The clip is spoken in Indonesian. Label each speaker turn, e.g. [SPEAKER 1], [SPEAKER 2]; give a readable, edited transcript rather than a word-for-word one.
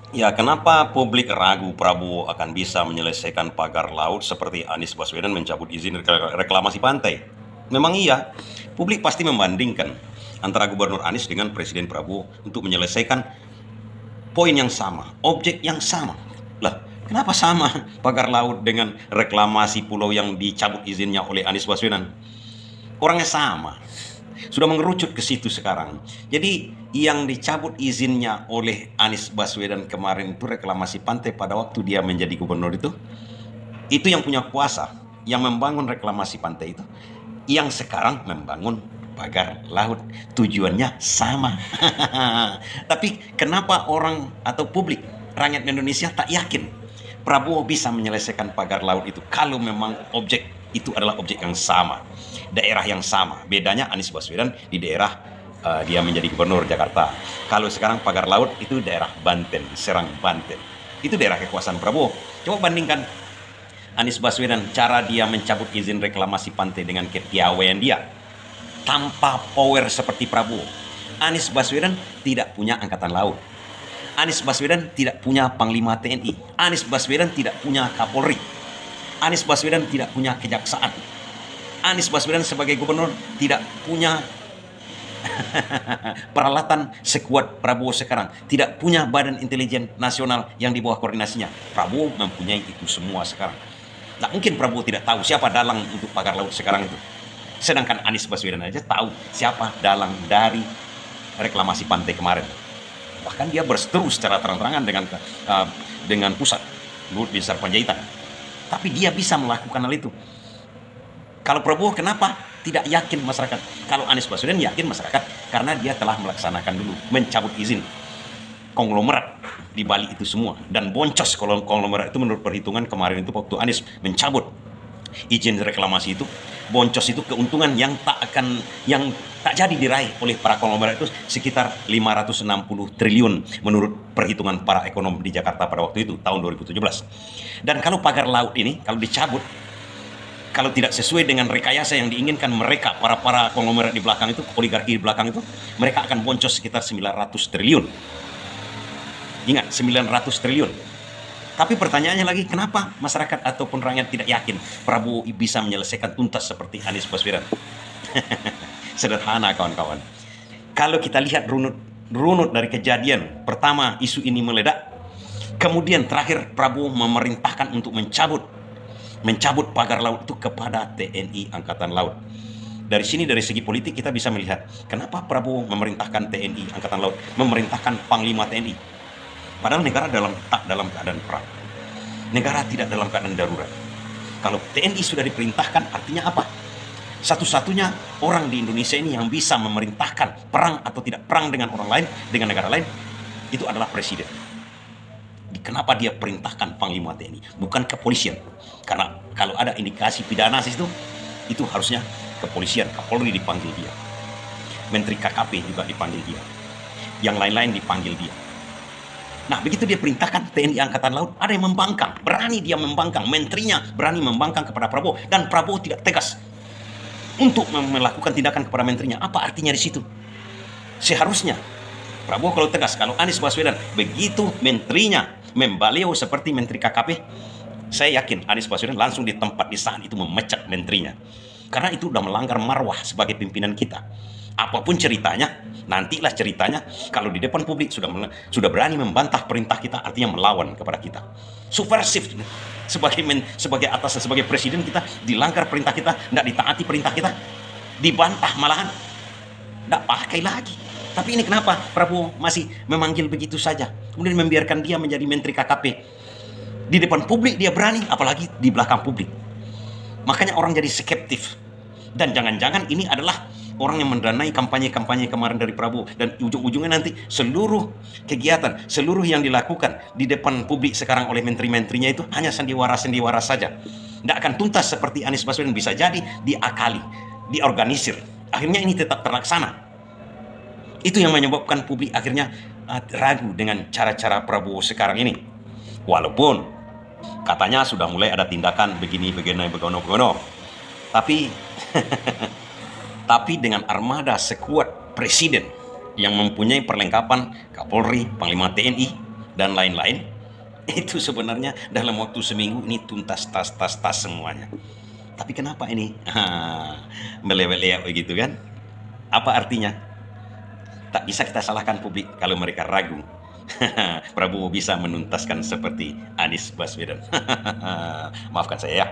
[SPEAKER 1] Ya, kenapa publik ragu Prabowo akan bisa menyelesaikan pagar laut seperti Anies Baswedan mencabut izin reklamasi pantai? Memang iya, publik pasti membandingkan antara Gubernur Anies dengan Presiden Prabowo untuk menyelesaikan poin yang sama, objek yang sama. Lah, kenapa sama pagar laut dengan reklamasi pulau yang dicabut izinnya oleh Anies Baswedan? Orangnya sama, sudah mengerucut ke situ sekarang. Jadi yang dicabut izinnya oleh Anies Baswedan kemarin itu reklamasi pantai pada waktu dia menjadi gubernur itu yang punya kuasa, yang membangun reklamasi pantai itu, yang sekarang membangun pagar laut. Tujuannya sama. Tapi kenapa orang atau publik rakyat Indonesia tak yakin Prabowo bisa menyelesaikan pagar laut itu kalau memang objek itu adalah objek yang sama, daerah yang sama. Bedanya Anies Baswedan di daerah dia menjadi gubernur Jakarta. Kalau sekarang pagar laut itu daerah Banten, Serang Banten. Itu daerah kekuasaan Prabowo. Coba bandingkan Anies Baswedan, cara dia mencabut izin reklamasi pantai dengan kepiawaian dia tanpa power seperti Prabowo. Anies Baswedan tidak punya angkatan laut. Anies Baswedan tidak punya Panglima TNI. Anies Baswedan tidak punya Kapolri. Anies Baswedan tidak punya kejaksaan. Anies Baswedan sebagai gubernur tidak punya peralatan sekuat Prabowo sekarang. Tidak punya badan intelijen nasional yang di bawah koordinasinya. Prabowo mempunyai itu semua sekarang. Tidak mungkin Prabowo tidak tahu siapa dalang untuk pagar laut sekarang itu. Sedangkan Anies Baswedan aja tahu siapa dalang dari reklamasi pantai kemarin. Bahkan dia berseteru secara terang-terangan dengan pusat, Luhut Binsar Panjaitan. Tapi dia bisa melakukan hal itu. Kalau Prabowo kenapa tidak yakin masyarakat? Kalau Anies Baswedan yakin masyarakat karena dia telah melaksanakan dulu, mencabut izin konglomerat di Bali itu semua. Dan boncos kalau konglomerat itu menurut perhitungan kemarin itu waktu Anies mencabut izin reklamasi itu, boncos itu keuntungan yang tak jadi diraih oleh para konglomerat itu sekitar 560 triliun menurut perhitungan para ekonom di Jakarta pada waktu itu tahun 2017. Dan kalau pagar laut ini kalau dicabut, kalau tidak sesuai dengan rekayasa yang diinginkan mereka, para konglomerat di belakang itu, oligarki di belakang itu, mereka akan boncos sekitar 900 triliun. Ingat, 900 triliun. Tapi pertanyaannya lagi, kenapa masyarakat ataupun rakyat tidak yakin Prabowo bisa menyelesaikan tuntas seperti Anies Baswedan? Sederhana kawan-kawan. Kalau kita lihat runut dari kejadian, pertama isu ini meledak, kemudian terakhir Prabowo memerintahkan untuk mencabut pagar laut itu kepada TNI Angkatan Laut. Dari sini, dari segi politik kita bisa melihat kenapa Prabowo memerintahkan TNI Angkatan Laut, memerintahkan Panglima TNI. Padahal negara tak dalam keadaan perang. Negara tidak dalam keadaan darurat. Kalau TNI sudah diperintahkan, artinya apa? Satu-satunya orang di Indonesia ini yang bisa memerintahkan perang atau tidak perang dengan orang lain, dengan negara lain, itu adalah presiden. Kenapa dia perintahkan Panglima TNI, bukan kepolisian? Karena kalau ada indikasi pidana itu harusnya kepolisian, Kapolri dipanggil dia. Menteri KKP juga dipanggil dia. Yang lain-lain dipanggil dia. Nah, begitu dia perintahkan TNI Angkatan Laut, ada yang membangkang. Berani dia membangkang. Menterinya berani membangkang kepada Prabowo. Dan Prabowo tidak tegas untuk melakukan tindakan kepada menterinya. Apa artinya di situ? Seharusnya Prabowo kalau tegas, kalau Anies Baswedan begitu menterinya membaleo seperti Menteri KKP, saya yakin Anies Baswedan langsung di tempat di saat itu memecat menterinya. Karena itu sudah melanggar marwah sebagai pimpinan kita. Apapun ceritanya, nantilah ceritanya. Kalau di depan publik sudah berani membantah perintah kita, artinya melawan kepada kita. Subversif. Sebagai atasan, sebagai presiden kita, dilanggar perintah kita, tidak ditaati perintah kita, dibantah malahan, tidak pakai lagi. Tapi ini kenapa Prabowo masih memanggil begitu saja, kemudian membiarkan dia menjadi Menteri KKP. Di depan publik dia berani, apalagi di belakang publik. Makanya orang jadi skeptif. Dan jangan-jangan ini adalah orang yang mendanai kampanye-kampanye kemarin dari Prabowo. Dan ujung-ujungnya nanti seluruh kegiatan, seluruh yang dilakukan di depan publik sekarang oleh menteri-menterinya itu hanya sandiwara-sandiwara saja. Tidak akan tuntas seperti Anies Baswedan, bisa jadi diakali, diorganisir. Akhirnya ini tetap terlaksana. Itu yang menyebabkan publik akhirnya ragu dengan cara-cara Prabowo sekarang ini. Walaupun katanya sudah mulai ada tindakan begini, begono. Tapi dengan armada sekuat presiden yang mempunyai perlengkapan Kapolri, Panglima TNI, dan lain-lain, itu sebenarnya dalam waktu seminggu ini tuntas tas semuanya. Tapi kenapa ini melewet-lewet begitu kan? Apa artinya? Tak bisa kita salahkan publik kalau mereka ragu. Prabowo bisa menuntaskan seperti Anies Baswedan. Maafkan saya ya.